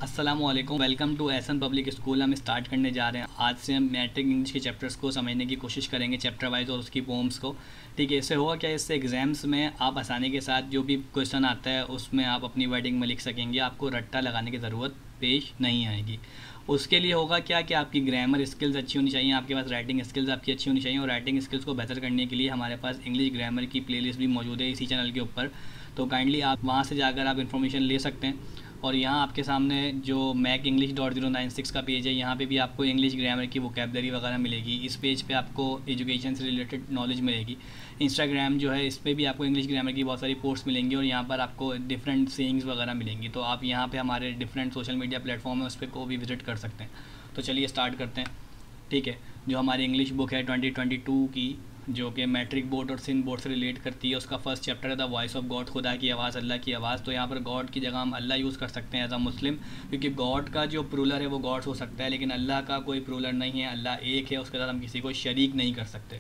अस्सलामुअलैकुम, welcome to Ehsan public school. हम start करने जा रहे हैं। आज से हम मैट्रिक इंग्लिश के चैप्टर्स को समझने की कोशिश करेंगे, चैप्टर वाइज और उसकी पोम्स को। ठीक है, इससे होगा क्या, इससे एग्जाम्स में आप आसानी के साथ जो भी क्वेश्चन आता है उसमें आप अपनी वर्डिंग में लिख सकेंगे, आपको रट्टा लगाने की ज़रूरत पेश नहीं आएगी। उसके लिए होगा क्या कि आपकी ग्रामर स्किल्स अच्छी होनी चाहिए, आपके पास राइटिंग स्किल्स आपकी अच्छी होनी चाहिए। और राइटिंग स्किल्स को बेहतर करने के लिए हमारे पास इंग्लिश ग्रामर की प्लेलिस्ट भी मौजूद है इसी चैनल के ऊपर, तो काइंडली आप वहाँ से जाकर आप इन्फॉर्मेशन ले सकते हैं। और यहाँ आपके सामने जो macenglish.096 का पेज है, यहाँ पे भी आपको इंग्लिश ग्रामर की वोकेबलरी वगैरह मिलेगी। इस पेज पे आपको एजुकेशन से रिलेटेड नॉलेज मिलेगी। इंस्टाग्राम जो है, इस पर भी आपको इंग्लिश ग्रामर की बहुत सारी पोस्ट्स मिलेंगी और यहाँ पर आपको डिफरेंट सेइंग्स वगैरह मिलेंगी। तो आप यहाँ पे हमारे डिफरेंट सोशल मीडिया प्लेटफॉर्म है, उस पर को भी विजिट कर सकते हैं। तो चलिए स्टार्ट करते हैं। ठीक है, जो हमारी इंग्लिश बुक है 2022 की, जो कि मैट्रिक बोर्ड और सिंध बोर्ड से रिलेट करती है, उसका फर्स्ट चैप्टर है द वॉइस ऑफ गॉड, खुदा की आवाज़, अल्लाह की आवाज़। तो यहाँ पर गॉड की जगह हम अल्लाह यूज़ कर सकते हैं एज अ मुस्लिम, क्योंकि गॉड का जो प्रूलर है वो गॉड्स हो सकता है, लेकिन अल्लाह का कोई प्रूलर नहीं है। अल्लाह एक है, उसके साथ हम किसी को शरीक नहीं कर सकते।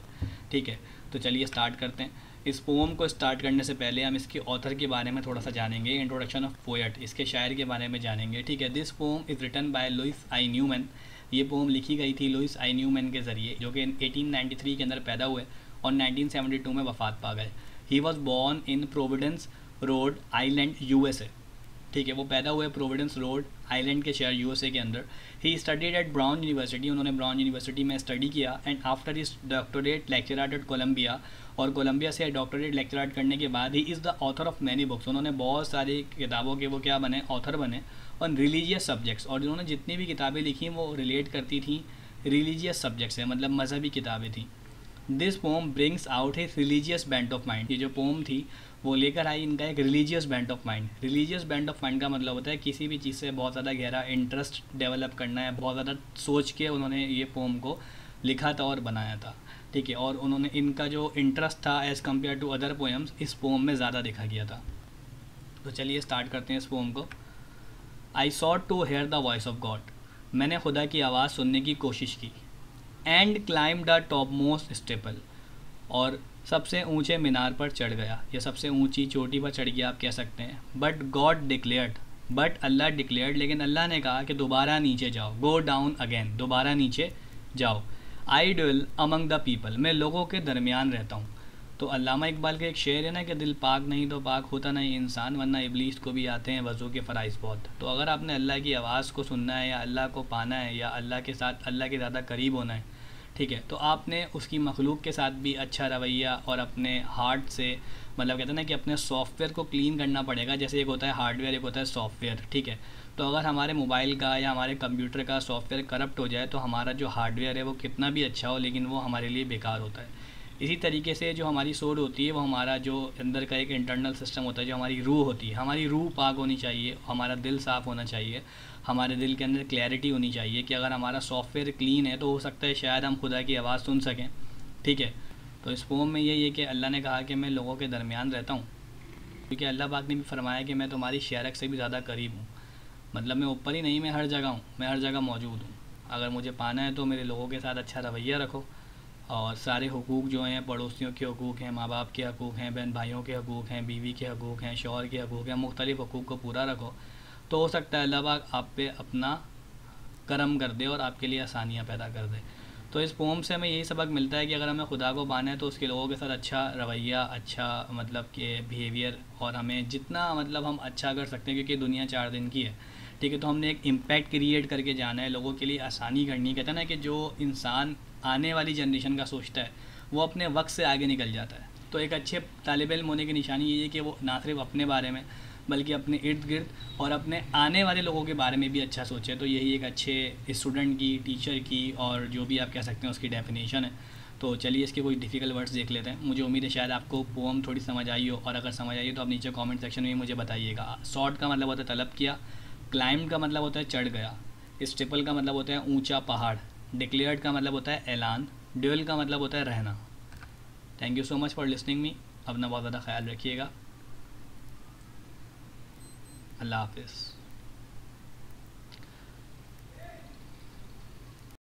ठीक है, तो चलिए स्टार्ट करते हैं। इस पोम को स्टार्ट करने से पहले हम इसके ऑथर के बारे में थोड़ा सा जानेंगे। इंट्रोडक्शन ऑफ पोएट, इसके शायर के बारे में जानेंगे। ठीक है, this poem is written by Louis I Newman. ये पोम लिखी गई थी लुइस आई न्यूमैन के ज़रिए, जो कि 1893 के अंदर पैदा हुए और 1972 में वफ़ात पा गए। He was born in Providence Rhode Island USA. ठीक है, वो पैदा हुए प्रोविडेंस रोड आइलैंड के शहर यूएसए के अंदर। He studied at Brown University, उन्होंने ब्राउन यूनिवर्सिटी में स्टडी किया। And after his doctorate lectured at at Columbia, और कोलंबिया से डॉक्टरेट लेक्चराट करने के बाद he is the author of many books, उन्होंने बहुत सारी किताबों के वो क्या बने, ऑथर बने। ऑन रिलीजियस सब्जेक्ट्स, और जिन्होंने जितनी भी किताबें लिखी वो रिलेट करती थी रिलीजियस सब्जेक्ट से, मतलब मजहबी किताबें थी। This pome brings out his religious bent of mind, ये जो पोम थी वो लेकर आई इनका एक religious bent of mind. Religious bent of mind का मतलब होता है किसी भी चीज़ से बहुत ज़्यादा गहरा इंटरेस्ट डेवलप करना है, बहुत ज़्यादा सोच के उन्होंने ये पोम को लिखा था और बनाया था। ठीक है, और उन्होंने इनका जो इंटरेस्ट था as compare to other poems इस पोम में ज़्यादा देखा गया था। तो चलिए स्टार्ट करते हैं इस पोम को। I sought to hear the voice of God, मैंने खुदा की आवाज़ सुनने की कोशिश की। And climb the topmost steeple, और सबसे ऊंचे मीनार पर चढ़ गया, या सबसे ऊंची चोटी पर चढ़ गया आप कह सकते हैं। But God declared, but Allah declared, लेकिन अल्लाह ने कहा कि दोबारा नीचे जाओ, गो डाउन अगेन, दोबारा नीचे जाओ। आई ड्वेल अमंग द पीपल, मैं लोगों के दरमियान रहता हूँ। तो अल्लामा इकबाल का एक शेर है ना कि दिल पाक नहीं तो पाक होता नहीं इंसान, वरना इबलीस को भी आते हैं वज़ू के फ़राइज़ बहुत। तो अगर आपने अल्लाह की आवाज़ को सुनना है, या अल्लाह को पाना है, या अल्लाह के साथ अल्लाह के ज़्यादा करीब होना है, ठीक है, तो आपने उसकी मखलूक के साथ भी अच्छा रवैया और अपने हार्ट से, मतलब कहते हैं ना कि अपने सॉफ्टवेयर को क्लीन करना पड़ेगा। जैसे एक होता है हार्डवेयर, एक होता है सॉफ्टवेयर। ठीक है, तो अगर हमारे मोबाइल का या हमारे कंप्यूटर का सॉफ्टवेयर करप्ट हो जाए तो हमारा जो हार्डवेयर है वो कितना भी अच्छा हो, लेकिन वो हमारे लिए बेकार होता है। इसी तरीके से जो हमारी सोल होती है, वो हमारा जो अंदर का एक इंटरनल सिस्टम होता है, जो हमारी रूह होती है, हमारी रूह पाक होनी चाहिए, हमारा दिल साफ़ होना चाहिए, हमारे दिल के अंदर क्लैरिटी होनी चाहिए कि अगर हमारा सॉफ्टवेयर क्लीन है तो हो सकता है शायद हम खुदा की आवाज़ सुन सकें। ठीक है, तो इस पोम में यही है कि अल्लाह ने कहा कि मैं लोगों के दरमियान रहता हूँ, क्योंकि अल्लाह पाक ने भी फरमाया कि मैं तुम्हारी शरक से भी ज़्यादा करीब हूँ। मतलब मैं ऊपर ही नहीं, मैं हर जगह हूँ, मैं हर जगह मौजूद हूँ। अगर मुझे पाना है तो मेरे लोगों के साथ अच्छा रवैया रखो, और सारे हुकूक जो हैं, पड़ोसियों के हुकूक हैं, माँ बाप के हकूक़ हैं, बहन भाइयों के हकूक़ हैं, बीवी के हकूक़ हैं, शौहर के हकूक़ हैं, मुख्तलिफ़ हकूक़ को पूरा रखो। तो हो सकता है अल्लाह पाक आप पे अपना करम कर दे और आपके लिए आसानियाँ पैदा कर दे। तो इस पोम से हमें यही सबक मिलता है कि अगर हमें खुदा को पाना है तो उसके लोगों के साथ अच्छा रवैया, अच्छा मतलब कि बिहेवियर, और हमें जितना मतलब हम अच्छा कर सकते हैं, क्योंकि दुनिया 4 दिन की है। ठीक है, तो हमने एक इम्पैक्ट क्रिएट करके जाना है, लोगों के लिए आसानी करनी। कहते हैं ना कि जो इंसान आने वाली जनरेशन का सोचता है वो अपने वक्त से आगे निकल जाता है। तो एक अच्छे तालिब इल्म होने की निशानी ये है कि वो ना सिर्फ अपने बारे में बल्कि अपने इर्द गिर्द और अपने आने वाले लोगों के बारे में भी अच्छा सोचे। तो यही एक अच्छे स्टूडेंट की, टीचर की, और जो भी आप कह सकते हैं उसकी डेफिनेशन है। तो चलिए इसके कोई डिफ़िकल्ट वर्ड्स देख लेते हैं। मुझे उम्मीद है शायद आपको पोम थोड़ी समझ आई हो, और अगर समझ आई हो तो आप नीचे कमेंट सेक्शन में मुझे बताइएगा। शॉर्ट का मतलब होता है तलब किया, क्लाइंब का मतलब होता है चढ़ गया, स्टेपल का मतलब होता है ऊंचा पहाड़, डिक्लेयर्ड का मतलब होता है ऐलान, ड्यूल का मतलब होता है रहना। Thank you so much for listening me. अपना बहुत ज़्यादा ख्याल रखिएगा। अल्लाह हाफिज़।